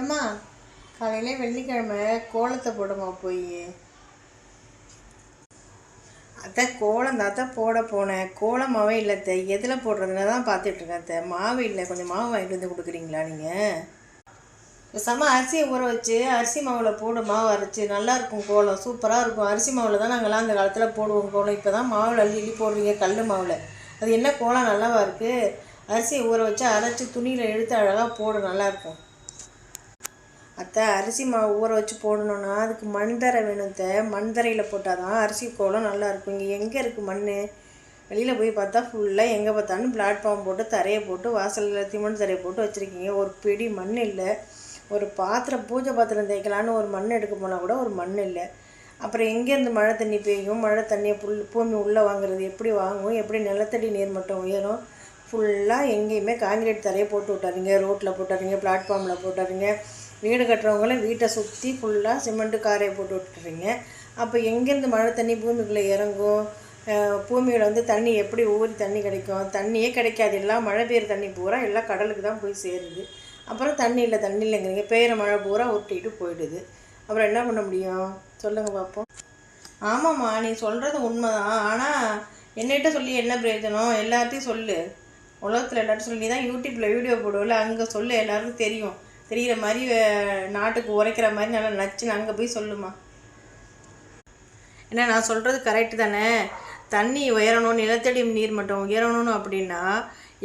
ஏம்மா காலையிலே வெள்ளிக்கிழமை கோலத்தை போடுமா போய். அத்தை கோலம் தான் போட போனேன். கோலம் மாவே இல்லை அத்தை, எதில் போடுறதுன்னு தான் பார்த்துட்ருக்கேன் அத்தை. மாவு இல்லை, கொஞ்சம் மாவு வாங்கிட்டு வந்து கொடுக்குறீங்களா நீங்கள்? பேசாமல் அரிசியை ஊற வச்சு அரிசி மாவில் போடு, மாவு அரைச்சி நல்லாயிருக்கும் கோலம், சூப்பராக இருக்கும். அரிசி மாவில் தான் நாங்கள்லாம் அந்த காலத்தில் போடுவோம் கோலம். இப்போ தான் மாவில் அள்ளி போடுவீங்க கல் மாவில். அது என்ன கோலம் நல்லாவா இருக்குது? அரிசியை ஊற வச்சு அரைச்சி துணியில் எடுத்து அழகாக போடு, நல்லாயிருக்கும். அத்தை அரிசி மாவு ஊற வச்சு போடணுன்னா அதுக்கு மண் தரை வேணும் அத்தை. மண் தரையில் போட்டால் தான் அரிசி கோலம் நல்லாயிருக்கும். இங்கே எங்கே இருக்குது மண்? வெளியில் போய் பார்த்தா ஃபுல்லாக எங்கே பார்த்தாலும் பிளாட்ஃபார்ம் போட்டு தரையை போட்டு வாசலில் சிமெண்ட் தரையை போட்டு வச்சுருக்கீங்க. ஒரு பிடி மண் இல்லை. ஒரு பாத்திரம், பூஜை பாத்திரம் தேய்க்கலான்னு ஒரு மண் எடுக்க போனால் கூட ஒரு மண் இல்லை. அப்புறம் எங்கேருந்து மழை தண்ணி பெய்யும்? மழை தண்ணியை பூமி உள்ளே வாங்குறது எப்படி வாங்கும்? எப்படி நிலத்தடி நீர் மட்டம் உயரும்? ஃபுல்லாக எங்கேயுமே காங்கிரீட் தரையை போட்டு விட்டாருங்க, ரோட்டில் போட்டாருங்க, பிளாட்ஃபார்மில் போட்டாருங்க. வீடு கட்டுறவங்களும் வீட்டை சுற்றி ஃபுல்லாக சிமெண்ட்டு காரையை போட்டு விட்டுறீங்க. அப்போ எங்கேருந்து மழை தண்ணி பூமிக்குள்ளே இறங்கும்? பூமியில் தண்ணி எப்படி ஊறி தண்ணி கிடைக்கும்? தண்ணியே கிடைக்காது. எல்லாம் மழை பெய்கிற தண்ணி பூரா எல்லாம் கடலுக்கு தான் போய் சேருது. அப்புறம் தண்ணி இல்லைங்கிறீங்க. பெய்கிற மழை பூரா ஒட்டிட்டு போயிடுது. அப்புறம் என்ன பண்ண முடியும் சொல்லுங்கள் பார்ப்போம். ஆமாம்மா, நீ சொல்கிறது உண்மை தான். ஆனால் என்னகிட்ட சொல்லி என்ன பிரயோஜனம்? எல்லாத்தையும் சொல்லு, உலகத்தில் எல்லாத்தையும் சொல்லி. நீ தான் யூடியூப்பில் வீடியோ போடுவோம்ல, அங்கே சொல்லு, எல்லாருக்கும் தெரியும். தெரிகிற மாதிரி நாட்டுக்கு உரைக்கிற மாதிரி நல்லா நச்சுன்னு அங்கே போய் சொல்லுமா. ஏன்னா நான் சொல்கிறது கரெக்டு தானே? தண்ணி உயரணும், நிலத்தடி நீர் மட்டம் உயரணும் அப்படின்னா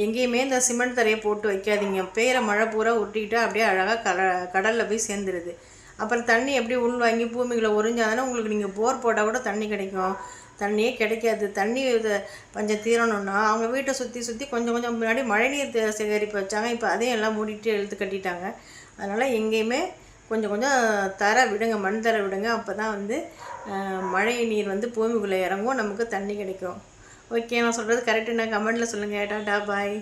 எங்கேயுமே இந்த சிமெண்ட் தரையை போட்டு வைக்காதீங்க. பெய்கிற மழை பூரா ஒட்டிக்கிட்டு அப்படியே அழகாக கடலில் போய் சேர்ந்துருது. அப்புறம் தண்ணி எப்படி உள் வாங்கி பூமிகளை உறிஞ்சாதானே உங்களுக்கு நீங்கள் போர் போட்டால் கூட தண்ணி கிடைக்கும். தண்ணியே கிடைக்காது. தண்ணி பஞ்சம் தீரணும்னா அவங்க வீட்டை சுற்றி கொஞ்சம் முன்னாடி மழைநீர் சேகரிப்பு வச்சாங்க. இப்போ அதையும் எல்லாம் மூடிட்டு இழுத்து கட்டிட்டாங்க. அதனால் எங்கேயுமே கொஞ்சம் தரை விடுங்க, மண் தரை விடுங்க. அப்போ தான் மழை நீர் பூமிக்குள்ளே இறங்கும், நமக்கு தண்ணி கிடைக்கும். ஓகே, நான் சொல்கிறது கரெக்டுண்ணா? கமெண்ட்டில் சொல்லுங்கள். டாடா பாய்.